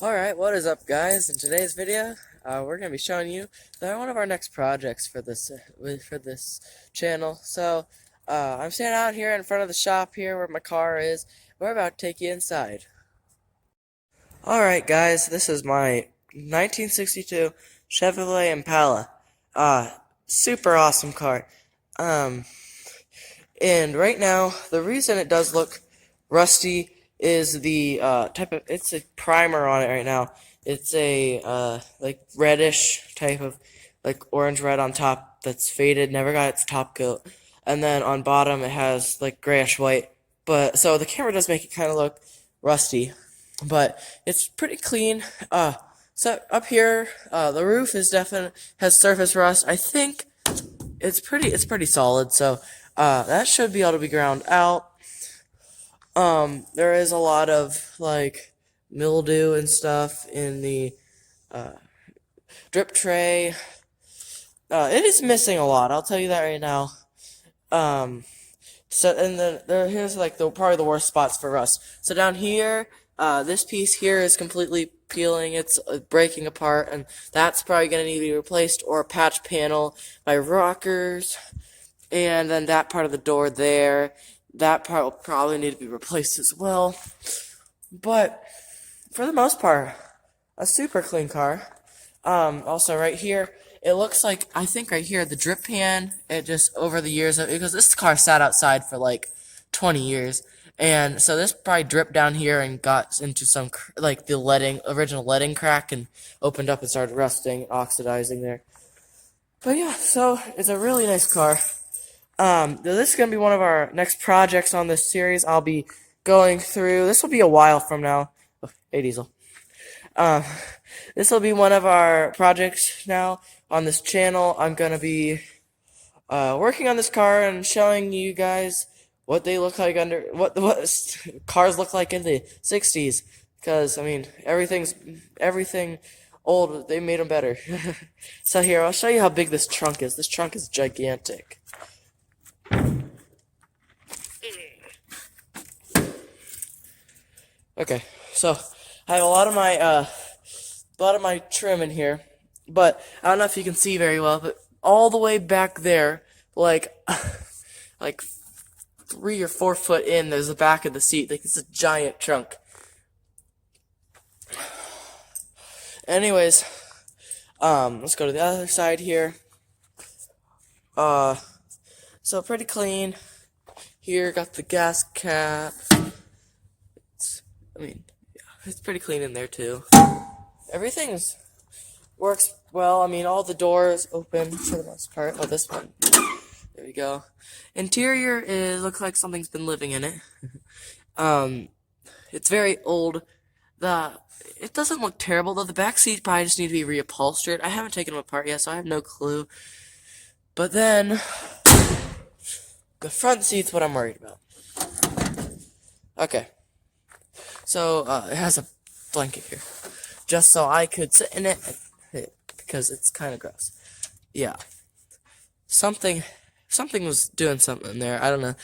Alright, what is up guys? In today's video, we're going to be showing you one of our next projects for this channel. So, I'm standing out here in front of the shop here where my car is. We're about to take you inside. Alright guys, this is my 1962 Chevrolet Impala. Super awesome car. Um, and right now, the reason it does look rusty is the it's a primer on it right now. It's a like reddish type of like orange red on top that's faded, never got its top coat. And then on bottom it has like grayish white. But so the camera does make it kind of look rusty, but it's pretty clean. So up here, the roof is has surface rust. I think it's pretty solid, so that should be able to be ground out. There is a lot of like mildew and stuff in the drip tray. It is missing a lot, I'll tell you that right now. Um, so and then here's like the probably the worst spots for rust. So down here, this piece here is completely peeling. It's breaking apart, and that's probably gonna need to be replaced, or a patch panel by rockers. And then that part of the door there, that part will probably need to be replaced as well. But for the most part, a super clean car. Also right here, it looks like, I think right here, the drip pan, it just over the years, because this car sat outside for like 20 years. And so this probably dripped down here and got into some, like the original leading crack, and opened up and started rusting, oxidizing there. But yeah, so it's a really nice car. This is going to be one of our next projects on this series. I'll be going through, this will be a while from now. Oh, hey, Diesel. Um, this will be one of our projects now on this channel. I'm going to be working on this car and showing you guys what they look like what cars look like in the 60s. Because, I mean, everything old, they made them better. So here, I'll show you how big this trunk is. This trunk is gigantic. Okay, so I have a lot of my trim in here, but I don't know if you can see very well, but all the way back there, like like 3 or 4 foot in, there's the back of the seat. Like, it's a giant trunk. Anyways, let's go to the other side here. So pretty clean. Here, got the gas cap. I mean, yeah, it's pretty clean in there too. Everything works well. I mean, all the doors open for the most part. Oh, this one. There we go. Interior, it looks like something's been living in it. It's very old. It doesn't look terrible though. The back seats probably just need to be reupholstered. I haven't taken them apart yet, so I have no clue. But then the front seat's what I'm worried about. Okay. So, it has a blanket here, just so I could sit in it, because it's kind of gross. Yeah. Something was doing something there. I don't know.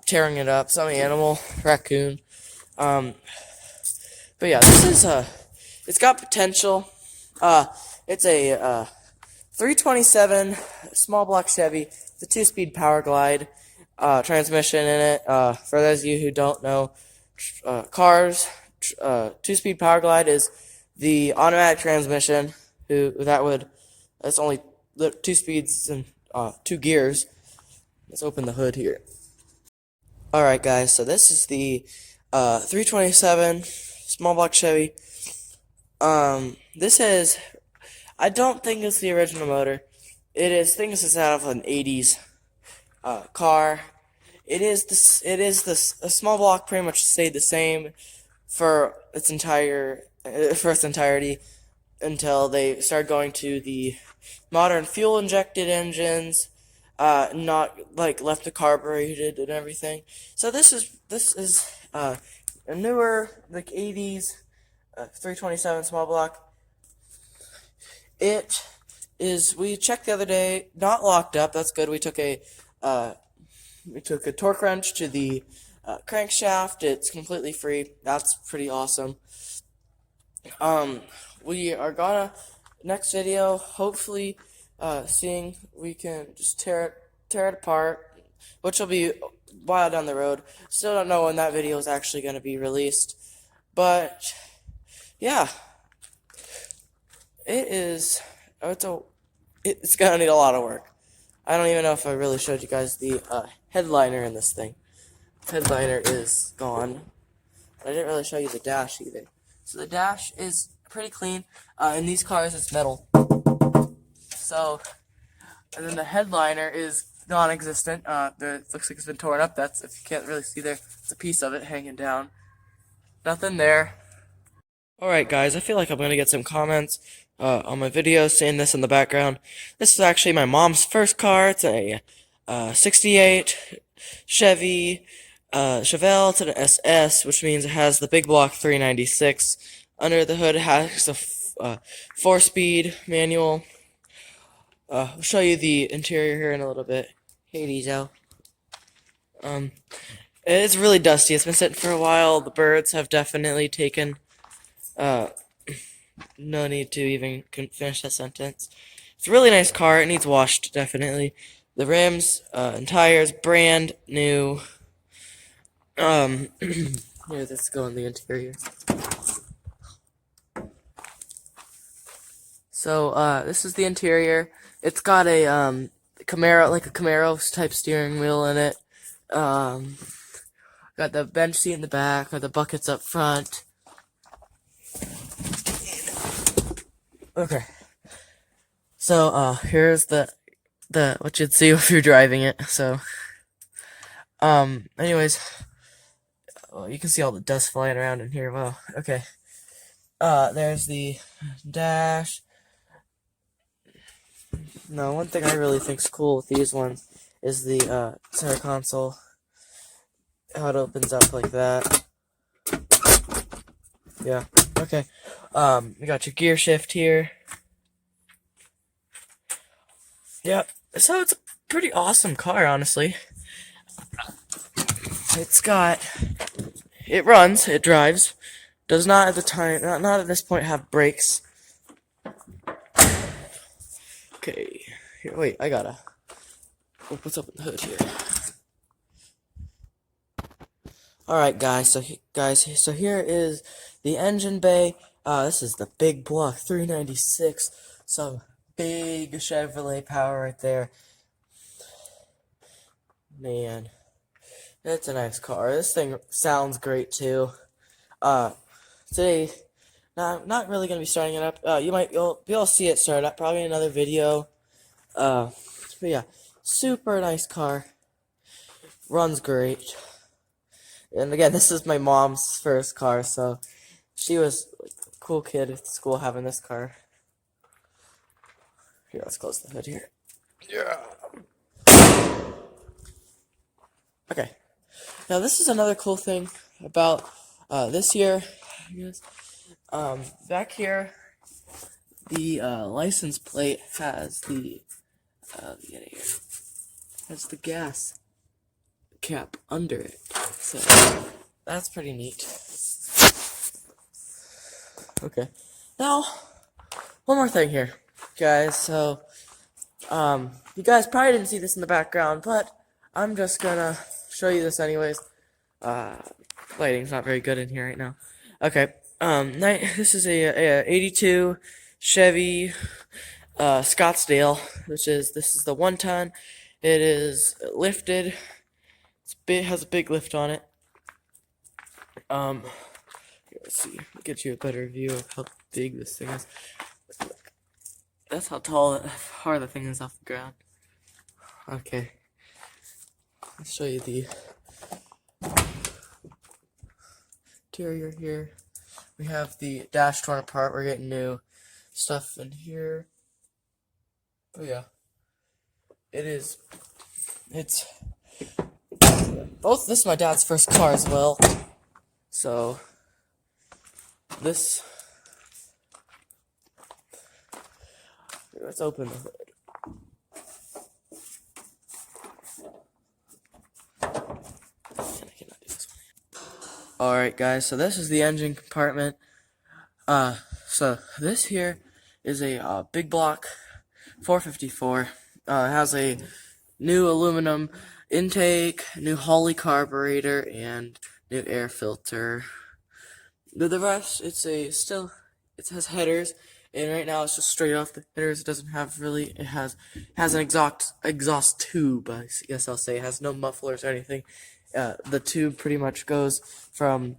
Tearing it up. Some animal, raccoon. But yeah, this is, it's got potential. It's a, 327 small block Chevy, the 2-speed power glide, transmission in it. For those of you who don't know, cars, 2-speed power glide is the automatic transmission. That's only 2 speeds and 2 gears. Let's open the hood here. Alright guys, so this is the 327 small block Chevy. I don't think it's the original motor. I think this is out of an 80s car. A small block pretty much stayed the same for its entirety until they started going to the modern fuel injected engines, not like left the carbureted and everything. So this is a newer, like 80s 327 small block. We checked the other day, not locked up. That's good. We took a torque wrench to the crankshaft. It's completely free. That's pretty awesome. We are gonna next video, hopefully, seeing we can just tear it apart, which will be a while down the road. Still don't know when that video is actually gonna be released, but yeah, it is. It's gonna need a lot of work. I don't even know if I really showed you guys the headliner in this thing. Headliner is gone. I didn't really show you the dash either. So the dash is pretty clean. In these cars, it's metal. So, and then the headliner is non-existent. It looks like it's been torn up. That's, if you can't really see there, it's a piece of it hanging down. Nothing there. Alright guys, I feel like I'm going to get some comments on my video saying this in the background. This is actually my mom's first car. It's a 68 Chevy Chevelle to the SS, which means it has the big block 396. Under the hood it has a 4-speed manual. I'll show you the interior here in a little bit. Hey Diesel. It's really dusty. It's been sitting for a while. The birds have definitely taken no need to even finish that sentence. It's a really nice car. It needs washed, definitely. The rims and tires, brand new. Here, let's go in the interior. So, this is the interior. It's got a Camaro, like a Camaro type steering wheel in it. Got the bench seat in the back, got the buckets up front. Okay. So, here's the what you'd see if you're driving it. So, anyways, well, you can see all the dust flying around in here. Wow. Okay. There's the dash. No, one thing I really think's cool with these ones is the center console. How it opens up like that. Yeah. Okay. You got your gear shift here. Yep. So it's a pretty awesome car, honestly. It runs, it drives. Does not at the time, not at this point have brakes. Okay. Here, wait, I gotta. What's up in the hood here? Alright guys, so here is the engine bay. This is the big block 396. Some big Chevrolet power right there. Man, it's a nice car. This thing sounds great too. Today, not really gonna be starting it up. You'll be able to see it start up probably in another video. But yeah, super nice car. Runs great. And again, this is my mom's first car, so she was like, a cool kid at school having this car. Here, let's close the hood here. Yeah. Okay. Now this is another cool thing about this year, I guess. Back here, the license plate has has the gas cap under it. So that's pretty neat. Okay. Now, one more thing here, guys. So, you guys probably didn't see this in the background, but I'm just gonna show you this anyways. Lighting's not very good in here right now. Okay. This is a 82 Chevy Scottsdale, this is the 1-ton. It is lifted. Has a big lift on it. Let's see. Get you a better view of how big this thing is. That's how far the thing is off the ground. Okay. Let's show you the interior here. We have the dash torn apart. We're getting new stuff in here. Oh yeah. It's this is my dad's first car as well. So let's open the hood. Alright guys, so this is the engine compartment. So this here is a big block 454. It has a new aluminum intake, new Holley carburetor, and new air filter. The rest, it has headers, and right now it's just straight off the headers. It doesn't have really, it has an exhaust tube, I guess I'll say. It has no mufflers or anything. The tube pretty much goes from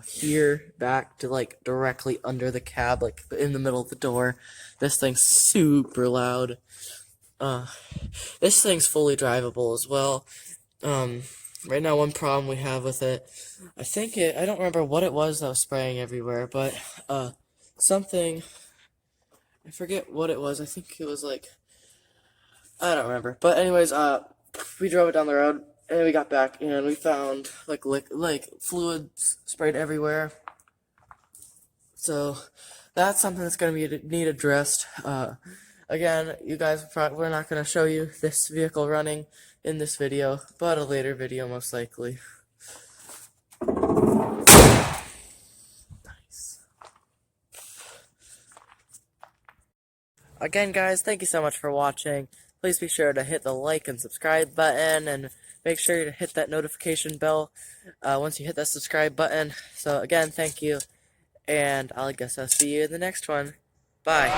here back to like directly under the cab, like in the middle of the door. This thing's super loud. This thing's fully drivable as well. Right now, one problem we have with it, I don't remember what it was that was spraying everywhere, but, something, I forget what it was. I think it was like, I don't remember. But anyways, we drove it down the road, and we got back, and we found, like fluids sprayed everywhere. So, that's something that's gonna need addressed. Again, you guys, we're not gonna show you this vehicle running in this video, but a later video most likely. Nice. Again, guys, thank you so much for watching. Please be sure to hit the like and subscribe button, and make sure to hit that notification bell once you hit that subscribe button. So again, thank you, and I guess I'll see you in the next one. Bye.